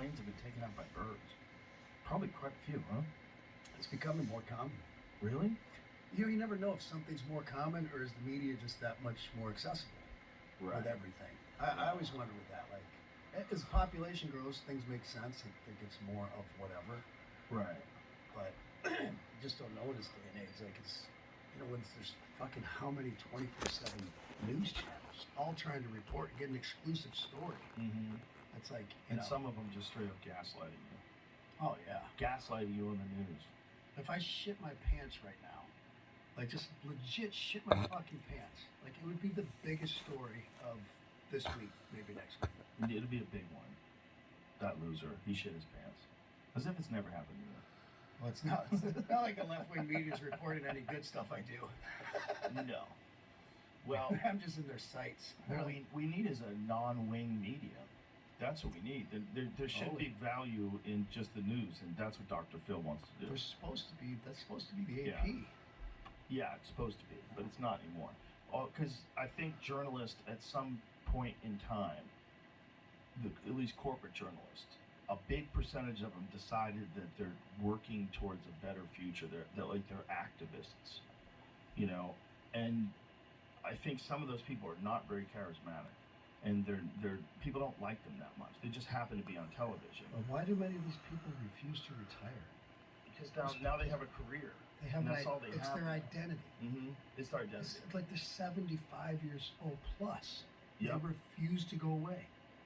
planes have been taken out by birds. Probably quite a few, huh? It's becoming more common. Really? You never know if something's more common or is the media just that much more accessible Right. with everything. I always wonder with that. Like, as the population grows, things make sense. It gets more of whatever. Right. But you just don't know this day and age. Like, it's, when there's fucking how many 24/7 news channels all trying to report and get an exclusive story. Mm-hmm. It's like, And some of them just straight up gaslighting you. Oh, yeah. Gaslighting you on the news. If I shit my pants right now, like just legit shit my fucking pants, like it would be the biggest story of this week, maybe next week. It'll be a big one. That loser, he shit his pants. As if it's never happened to you. Well, it's not like the left-wing media's reporting any good stuff I do. No. Well, I'm just in their sights. What we need is a non-wing media. That's what we need. There should be value in just the news, and that's what Dr. Phil wants to do. That's supposed to be the AP. Yeah, it's supposed to be, but it's not anymore. Because I think journalists, at some point in time, at least corporate journalists, a big percentage of them decided that they're working towards a better future. They're activists, and I think some of those people are not very charismatic, and they're people don't like them that much. They just happen to be on television. But why do many of these people refuse to retire? Because now they have a career. They have that's all they it's have. Their identity. Mm-hmm. It's their identity. It's like they're 75 years old plus. Yep. They refuse to go away.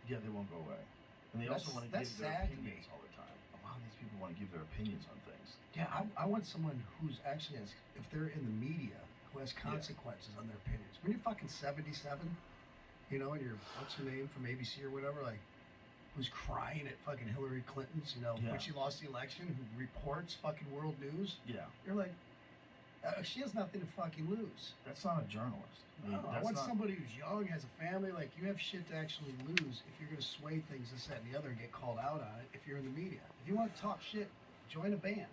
Yeah, they won't go away. And they also want to give their opinions all the time. A lot of these people want to give their opinions on things. Yeah, I want someone who's actually if they're in the media, who has consequences on their opinions. When you're fucking 77, and you're, what's her name from ABC or whatever, like, who's crying at fucking Hillary Clinton's, when she lost the election, who reports fucking world news. Yeah. You're like, she has nothing to fucking lose. That's not a journalist. I want somebody who's young, has a family. Like, you have shit to actually lose if you're going to sway things, this, that, and the other, and get called out on it if you're in the media. If you want to talk shit, join a band.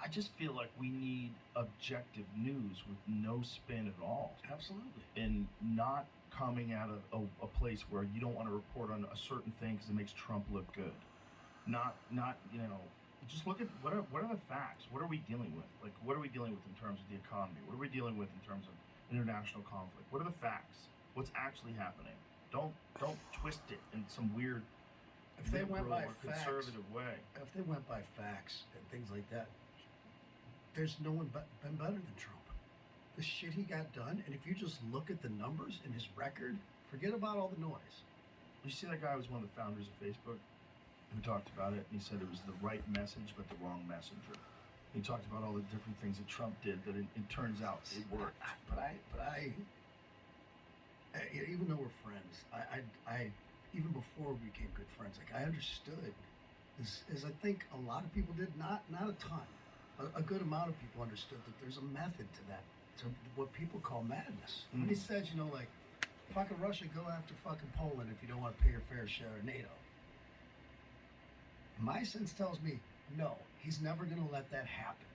I just feel like we need objective news with no spin at all. Absolutely. And not coming out of a place where you don't want to report on a certain thing because it makes Trump look good. Not just look at what are the facts? What are we dealing with? Like, what are we dealing with in terms of the economy? What are we dealing with in terms of international conflict? What are the facts? What's actually happening? Don't twist it in some weird liberal or conservative way. If they went by facts and things like that, there's no one been better than Trump. The shit he got done, and if you just look at the numbers and his record, forget about all the noise. You see that guy was one of the founders of Facebook? Who talked about it, and he said it was the right message but the wrong messenger. He talked about all the different things that Trump did that it turns out it worked. But I even though we're friends, I even before we became good friends, like I understood, as I think a lot of people did, not a ton, a good amount of people understood that there's a method to that, to what people call madness. When he says, like, fucking Russia, go after fucking Poland if you don't want to pay your fair share of NATO. My sense tells me, no, he's never going to let that happen.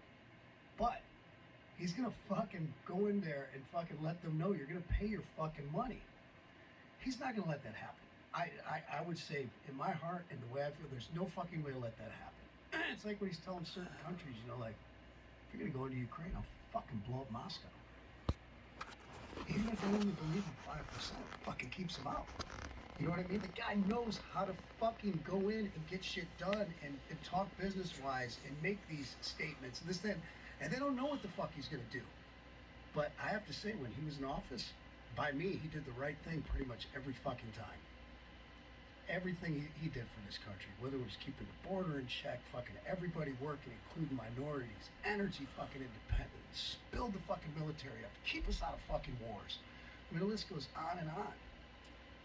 But he's going to fucking go in there and fucking let them know you're going to pay your fucking money. He's not going to let that happen. I would say, in my heart and the way I feel, there's no fucking way to let that happen. It's like when he's telling certain countries, like, if you're going to go into Ukraine, I'll fucking blow up Moscow. Even if they only believe in 5%, fucking keeps them out. You know what I mean? The guy knows how to fucking go in and get shit done and talk business-wise and make these statements and this, then. And they don't know what the fuck he's going to do. But I have to say, when he was in office, by me, he did the right thing pretty much every fucking time. Everything he did for this country, whether it was keeping the border in check, fucking everybody working, including minorities, energy fucking independence, build the fucking military up, keep us out of fucking wars. I mean, the list goes on and on.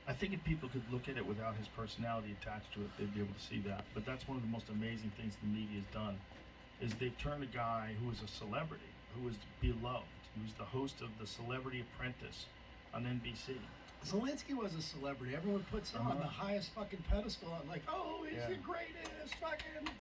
I think if people could look at it without his personality attached to it, they'd be able to see that. But that's one of the most amazing things the media has done, is they've turned a guy who was a celebrity, who was beloved, who was the host of The Celebrity Apprentice on NBC. Zelensky was a celebrity. Everyone puts him on the highest fucking pedestal. I'm like, oh, he's the greatest fucking